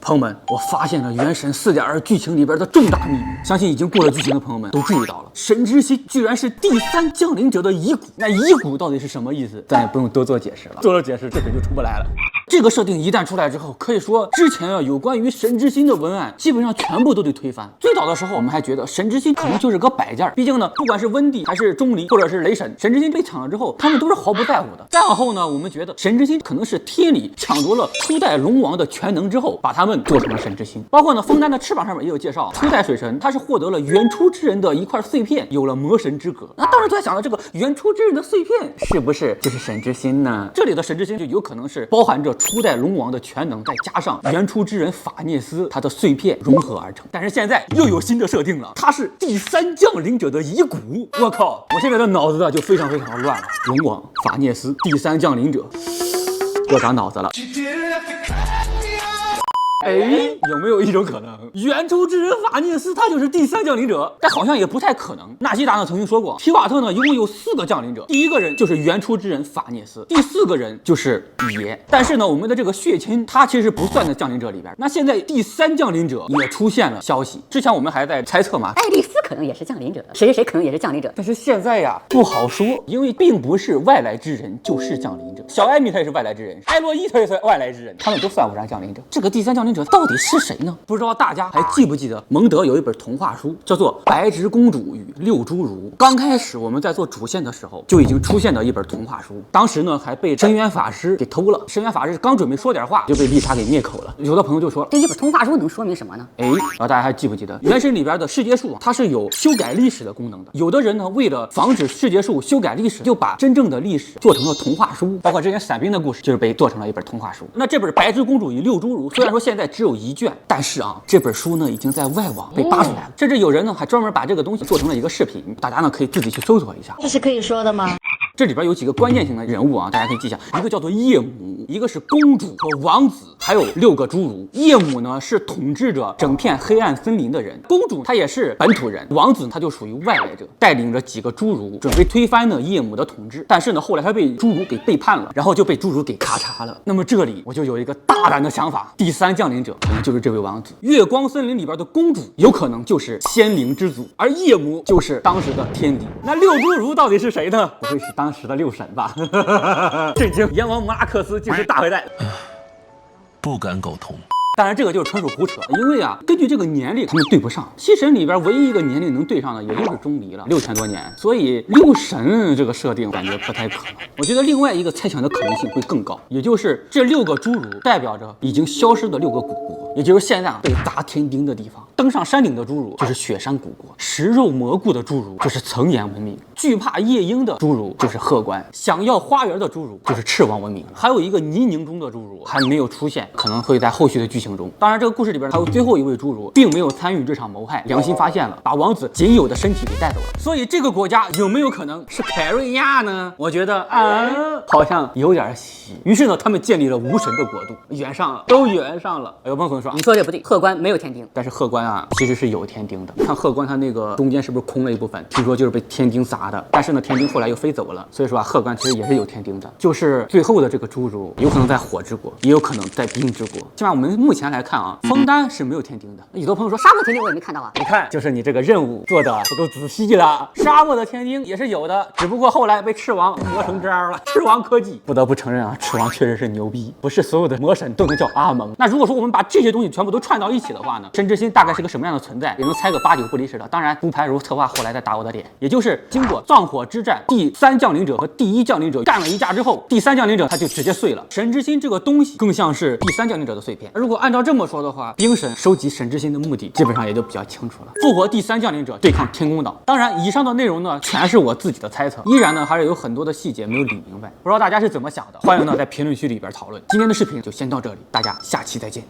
朋友们，我发现了《原神4.2》剧情里边的重大秘密，相信已经过了剧情的朋友们都注意到了，神之心居然是第3降临者的遗骨。那遗骨到底是什么意思？咱也不用多做解释了，做了解释这本就出不来了。这个设定一旦出来之后，可以说之前有关于神之心的文案基本上全部都得推翻。最早的时候，我们还觉得神之心可能就是个摆件，毕竟呢，不管是温蒂还是钟离，或者是雷神，神之心被抢了之后，他们都是毫不在乎的。再往后呢，我们觉得神之心可能是天理抢夺了初代龙王的全能之后，把他们做成了神之心。包括呢，枫丹的翅膀上面也有介绍，初代水神他是获得了原初之人的一块碎片，有了魔神之格。那当时就在想着，这个原初之人的碎片是不是就是神之心呢？这里的神之心就有可能是包含着初代龙王的全能，再加上原初之人法涅斯他的碎片融合而成。但是现在又有新的设定了，他是第3降临者的遗骨。我靠，我现在的脑子就非常乱了。龙王、法涅斯、第3降临者，我长脑子了。哎，有没有一种可能，原初之人法涅斯他就是第3降临者？但好像也不太可能。纳西达呢曾经说过，提瓦特呢一共有4个降临者，第1个人就是原初之人法涅斯，第4个人就是爷。但是呢，我们的这个血亲他其实不算在降临者里边。那现在第3降临者也出现了消息，之前我们还在猜测嘛，爱丽丝可能也是降临者，谁可能也是降临者。但是现在呀不好说，因为并不是外来之人就是降临者。小艾米他也是外来之人，艾洛伊他也是外来之人，他们都算不上降临者。这个第3降临者到底是谁呢？不知道大家还记不记得蒙德有一本童话书叫做《白直公主与六侏儒》。刚开始我们在做主线的时候就已经出现了一本童话书，当时呢还被深渊法师给偷了。深渊法师刚准备说点话就被丽莎给灭口了。有的朋友就说，这一本童话书能说明什么呢？然后大家还记不记得原神里边的世界树它是有修改历史的功能的。有的人呢为了防止世界树修改历史，就把真正的历史做成了童话书，包括之前伞兵的故事就是被做成了一本童话书。那这本《白直公主与六侏儒》虽然说现在只有1卷，但是啊，这本书呢已经在外网被扒出来了，甚至有人呢还专门把这个东西做成了一个视频，大家呢可以自己去搜索一下。这是可以说的吗？这里边有几个关键性的人物啊，大家可以记一下，一个叫做叶母，一个是公主和王子，还有6个侏儒。叶母呢是统治着整片黑暗森林的人，公主她也是本土人，王子他就属于外来者，带领着几个侏儒准备推翻呢叶母的统治。但是呢后来他被侏儒给背叛了，然后就被侏儒给咔嚓了。那么这里我就有一个大胆的想法，第3降临者可能就是这位王子，月光森林里边的公主有可能就是仙灵之祖，而叶母就是当时的天敌。那6侏儒到底是谁呢？不会是当时的6神吧？震惊！阎王马克斯就是大坏蛋，不敢苟同。当然，这个就是纯属胡扯，因为啊，根据这个年龄，他们对不上。7神里边唯一一个年龄能对上的，也就是钟离了，6000多年，所以6神这个设定感觉不太可能。我觉得另外一个猜想的可能性会更高，也就是这6个侏儒代表着已经消失的6个古国，也就是现在被砸天钉的地方。登上山顶的侏儒就是雪山古国，食肉蘑菇的侏儒就是层岩文明，惧怕夜鹰的侏儒就是鹤关，想要花园的侏儒就是赤王文明，还有一个泥泞中的侏儒还没有出现，可能会在后续的剧情中。当然，这个故事里边还有最后一位侏儒，并没有参与这场谋害，良心发现了，把王子仅有的身体给带走了。所以这个国家有没有可能是凯瑞亚呢？我觉得好像有点戏。于是呢，他们建立了无神的国度，圆上了，都圆上了。有朋友可能说，你说这不对，鹤关没有天钉，但是鹤关啊其实是有天钉的。看鹤关它那个中间是不是空了一部分？听说就是被天钉砸的。但是呢，天钉后来又飞走了，所以说啊，鹤关其实也是有天钉的。就是最后的这个侏儒，有可能在火之国，也有可能在冰之国。起码我们目前来看啊，枫丹是没有天钉的。有的朋友说沙漠天钉我也没看到啊。你看，就是你这个任务做的不够仔细了。沙漠的天钉也是有的，只不过后来被赤王磨成渣了。赤王科技不得不承认啊，赤王确实是牛逼，不是所有的魔神都能叫阿蒙。那如果说我们把这些东西全部都串到一起的话呢，神之心大概是个什么样的存在，也能猜个8、9不离10的。当然不排除策划后来再打我的脸，也就是经过藏火之战，第3降临者和第1降临者干了一架之后，第3降临者他就直接碎了。神之心这个东西更像是第3降临者的碎片。如果按照这么说的话，冰神收集神之心的目的基本上也就比较清楚了，复活第3降临者对抗天宫岛。当然以上的内容呢全是我自己的猜测，依然呢还是有很多的细节没有理明白，不知道大家是怎么想的，欢迎呢在评论区里边讨论。今天的视频就先到这里，大家下期再见。